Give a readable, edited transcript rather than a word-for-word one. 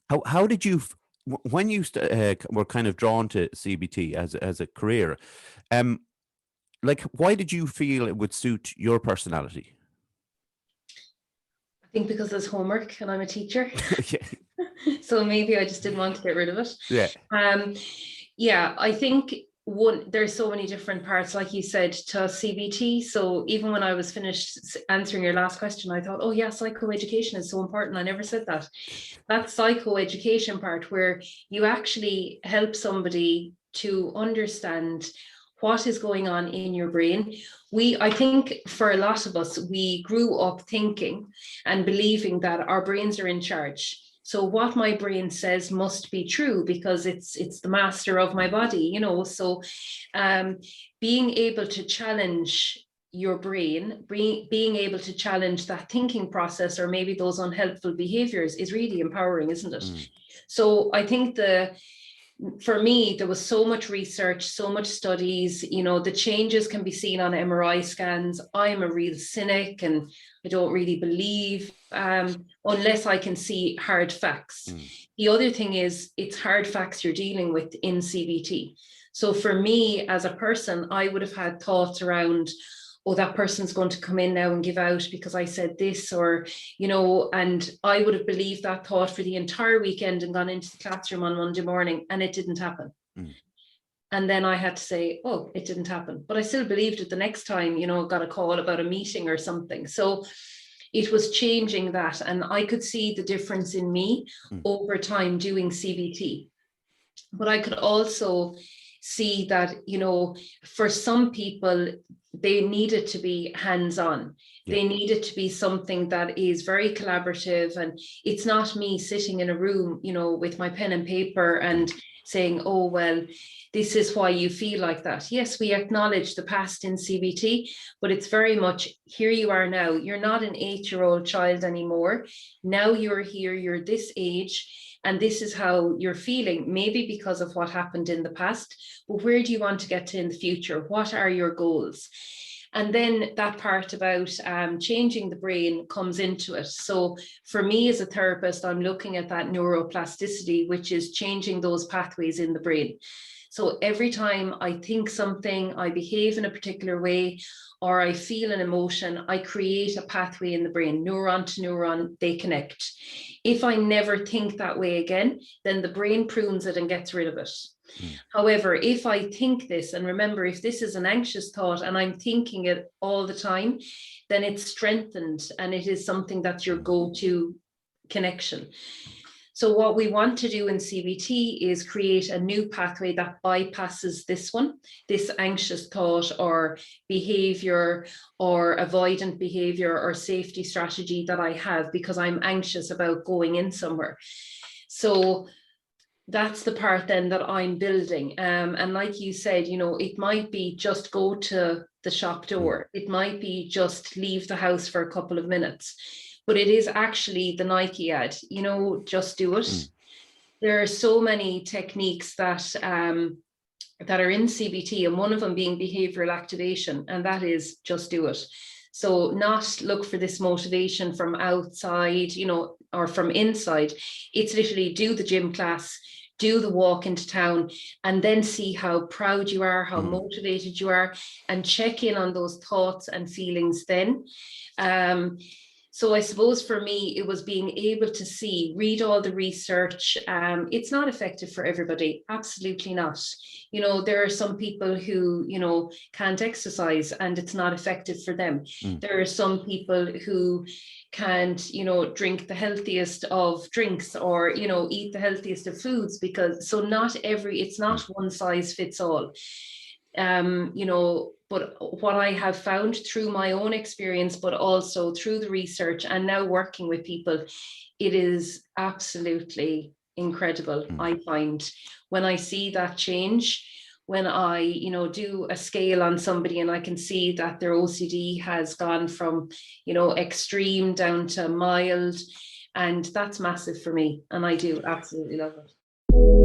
How did you when you were kind of drawn to CBT as a career? Um, like, why did you feel it would suit your personality? I think because there's homework and I'm a teacher. Yeah, So maybe I just didn't want to get rid of it. yeah, Um, yeah, I think there's so many different parts, like you said, to CBT. So even when I was finished answering your last question, I thought, oh yeah, psychoeducation is so important. I never said that. That psychoeducation part where you actually help somebody to understand what is going on in your brain. I think for a lot of us, we grew up thinking and believing that our brains are in charge. So what my brain says must be true because it's the master of my body, So um, being able to challenge your brain, being able to challenge that thinking process or maybe those unhelpful behaviors is really empowering, isn't it? mm, So I think for me, there was so much research, so much studies, the changes can be seen on MRI scans. I'm a real cynic and I don't really believe unless I can see hard facts. mm, The other thing is it's hard facts you're dealing with in CBT. So for me as a person, I would have had thoughts around, oh, that person's going to come in now and give out because I said this, or, and I would have believed that thought for the entire weekend and gone into the classroom on Monday morning, and it didn't happen. mm, And then I had to say, oh, it didn't happen. But I still believed it the next time, got a call about a meeting or something. So it was changing that. And I could see the difference in me mm, over time doing CBT. But I could also see that, for some people, they need it to be hands-on. yeah, They need it to be something that is very collaborative. And it's not me sitting in a room, with my pen and paper and saying, oh, well, this is why you feel like that. Yes, we acknowledge the past in CBT, but it's very much here you are now. You're not an 8-year-old child anymore. Now you're here, you're this age, and this is how you're feeling, maybe because of what happened in the past, but where do you want to get to in the future? What are your goals? And then that part about changing the brain comes into it. So for me as a therapist, I'm looking at that neuroplasticity, which is changing those pathways in the brain. So every time I think something, I behave in a particular way, or I feel an emotion, I create a pathway in the brain, neuron to neuron, they connect. If I never think that way again, then the brain prunes it and gets rid of it. mm, However, if I think this, and remember, if this is an anxious thought and I'm thinking it all the time, then it's strengthened and it is something that's your mm, go-to connection. So what we want to do in CBT is create a new pathway that bypasses this one, this anxious thought or behavior or avoidant behavior or safety strategy that I have because I'm anxious about going in somewhere. So that's the part then that I'm building. And like you said, it might be just go to the shop mm, door. It might be just leave the house for a couple of minutes. But it is actually the Nike ad, just do it. mm, There are so many techniques that are in CBT, and one of them being behavioral activation, and that is just do it. So not look for this motivation from outside, or from inside. It's literally do the gym class, do the walk into town, and then see how proud you are, how mm. motivated you are, and check in on those thoughts and feelings then. Um, so I suppose for me, it was being able to read all the research. It's not effective for everybody. Absolutely not. There are some people who, can't exercise and it's not effective for them. Mm. There are some people who can't, drink the healthiest of drinks or, eat the healthiest of foods it's not Mm. one size fits all. But what I have found through my own experience, but also through the research and now working with people, it is absolutely incredible. Mm. I find when I see that change, when I, do a scale on somebody and I can see that their OCD has gone from, extreme down to mild, and that's massive for me. And I do absolutely love it.